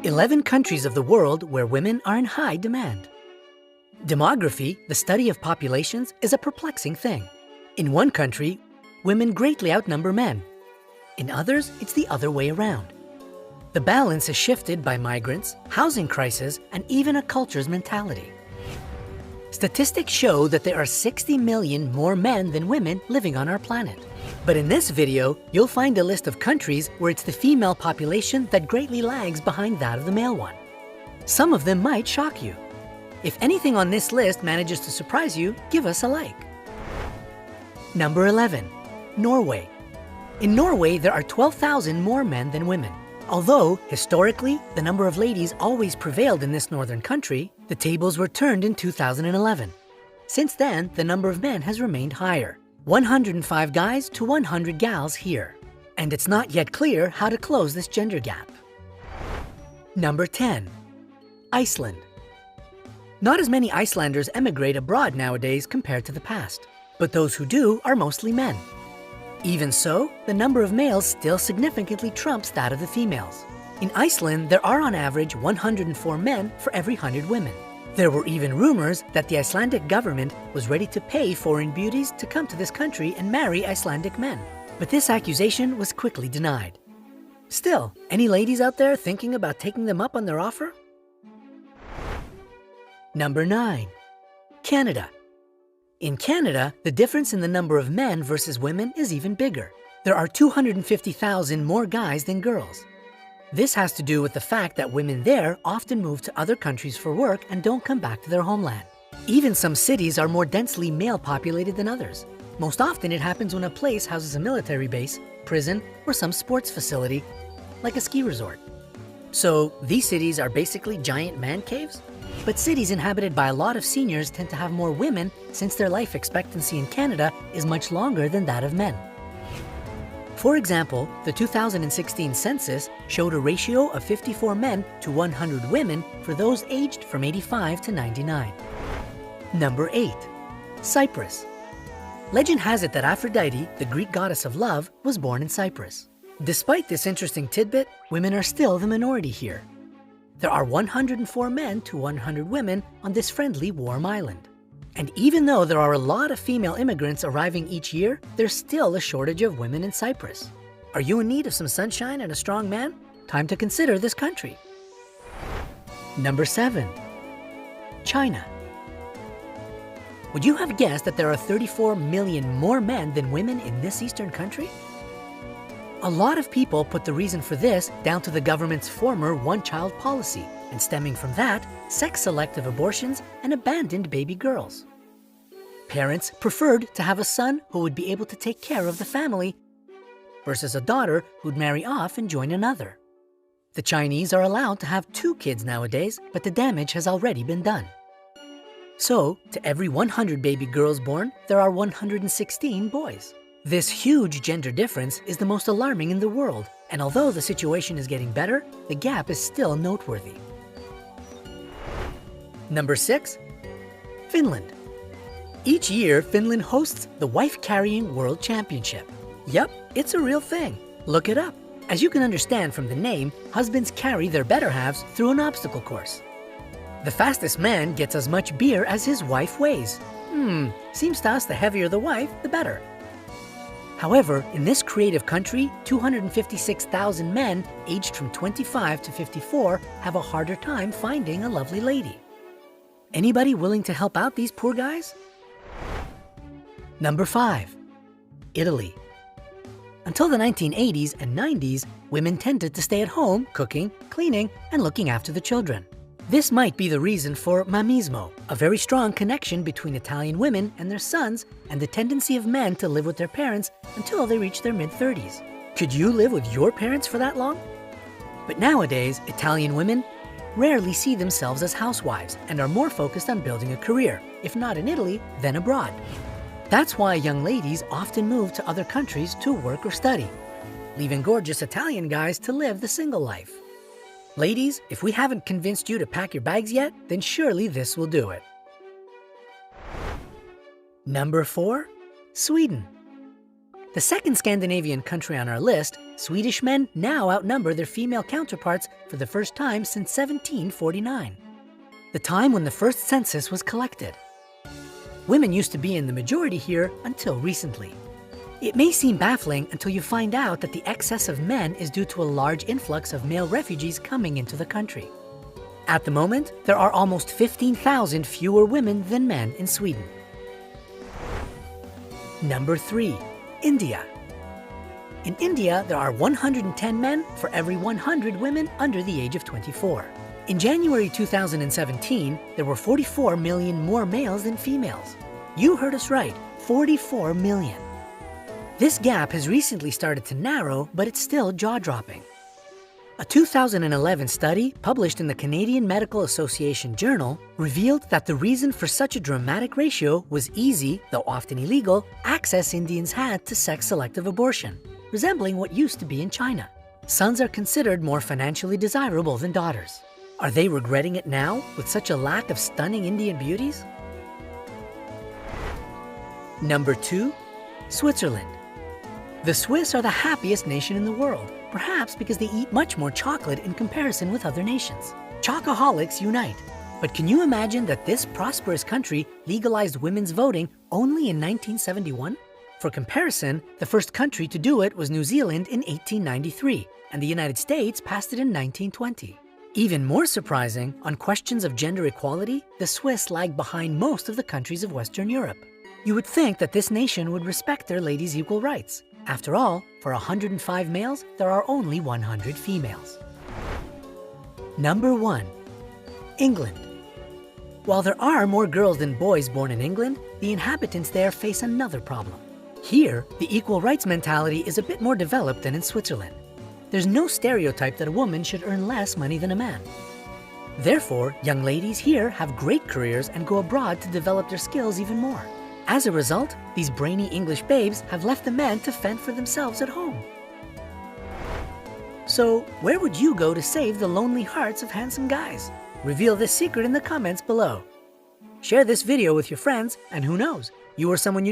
11 countries of the world where women are in high demand. Demography, the study of populations, is a perplexing thing. In one country, women greatly outnumber men. In others, it's the other way around. The balance is shifted by migrants, housing crisis, and even a culture's mentality. Statistics show that there are 60 million more men than women living on our planet. But in this video, you'll find a list of countries where it's the female population that greatly lags behind that of the male one. Some of them might shock you. If anything on this list manages to surprise you, give us a like. Number 11. Norway. In Norway, there are 12,000 more men than women. Although, historically, the number of ladies always prevailed in this northern country, the tables were turned in 2011. Since then, the number of men has remained higher. 105 guys to 100 gals here. And it's not yet clear how to close this gender gap. Number 10. Iceland. Not as many Icelanders emigrate abroad nowadays compared to the past, but those who do are mostly men. Even so, the number of males still significantly trumps that of the females. In Iceland, there are on average 104 men for every 100 women. There were even rumors that the Icelandic government was ready to pay foreign beauties to come to this country and marry Icelandic men. But this accusation was quickly denied. Still, any ladies out there thinking about taking them up on their offer? Number 9. Canada. In Canada, the difference in the number of men versus women is even bigger. There are 250,000 more guys than girls. This has to do with the fact that women there often move to other countries for work and don't come back to their homeland. Even some cities are more densely male populated than others. Most often it happens when a place houses a military base, prison, or some sports facility, like a ski resort. So these cities are basically giant man caves? But cities inhabited by a lot of seniors tend to have more women since their life expectancy in Canada is much longer than that of men. For example, the 2016 census showed a ratio of 54 men to 100 women for those aged from 85 to 99. Number 8. Cyprus. Legend has it that Aphrodite, the Greek goddess of love, was born in Cyprus. Despite this interesting tidbit, women are still the minority here. There are 104 men to 100 women on this friendly, warm island. And even though there are a lot of female immigrants arriving each year, there's still a shortage of women in Cyprus. Are you in need of some sunshine and a strong man? Time to consider this country. Number 7. China. Would you have guessed that there are 34 million more men than women in this eastern country? A lot of people put the reason for this down to the government's former one-child policy, and stemming from that, sex-selective abortions and abandoned baby girls. Parents preferred to have a son who would be able to take care of the family versus a daughter who'd marry off and join another. The Chinese are allowed to have 2 kids nowadays, but the damage has already been done. So, to every 100 baby girls born, there are 116 boys. This huge gender difference is the most alarming in the world, and although the situation is getting better, the gap is still noteworthy. Number 6. Finland. Each year, Finland hosts the Wife Carrying World Championship. Yep, it's a real thing. Look it up. As you can understand from the name, husbands carry their better halves through an obstacle course. The fastest man gets as much beer as his wife weighs. Seems to us the heavier the wife, the better. However, in this creative country, 256,000 men aged from 25 to 54 have a harder time finding a lovely lady. Anybody willing to help out these poor guys? Number 5. Italy. Until the 1980s and 90s, women tended to stay at home cooking, cleaning, and looking after the children. This might be the reason for mammismo, a very strong connection between Italian women and their sons, and the tendency of men to live with their parents until they reach their mid-30s. Could you live with your parents for that long? But nowadays, Italian women rarely see themselves as housewives and are more focused on building a career, if not in Italy, then abroad. That's why young ladies often move to other countries to work or study, leaving gorgeous Italian guys to live the single life. Ladies, if we haven't convinced you to pack your bags yet, then surely this will do it. Number 4. Sweden. The second Scandinavian country on our list, Swedish men now outnumber their female counterparts for the first time since 1749, the time when the first census was collected. Women used to be in the majority here until recently. It may seem baffling until you find out that the excess of men is due to a large influx of male refugees coming into the country. At the moment, there are almost 15,000 fewer women than men in Sweden. Number 3. India. In India, there are 110 men for every 100 women under the age of 24. In January 2017, there were 44 million more males than females. You heard us right, 44 million. This gap has recently started to narrow, but it's still jaw-dropping. A 2011 study published in the Canadian Medical Association Journal revealed that the reason for such a dramatic ratio was easy, though often illegal, access Indians had to sex-selective abortion, resembling what used to be in China. Sons are considered more financially desirable than daughters. Are they regretting it now with such a lack of stunning Indian beauties? Number 2. Switzerland. The Swiss are the happiest nation in the world, perhaps because they eat much more chocolate in comparison with other nations. Chocoholics unite. But can you imagine that this prosperous country legalized women's voting only in 1971? For comparison, the first country to do it was New Zealand in 1893, and the United States passed it in 1920. Even more surprising, on questions of gender equality, the Swiss lag behind most of the countries of Western Europe. You would think that this nation would respect their ladies' equal rights. After all, for 105 males, there are only 100 females. Number 1. England. While there are more girls than boys born in England, the inhabitants there face another problem. Here, the equal rights mentality is a bit more developed than in Switzerland. There's no stereotype that a woman should earn less money than a man. Therefore, young ladies here have great careers and go abroad to develop their skills even more. As a result, these brainy English babes have left the men to fend for themselves at home. So, where would you go to save the lonely hearts of handsome guys? Reveal this secret in the comments below. Share this video with your friends, and who knows, you or someone you know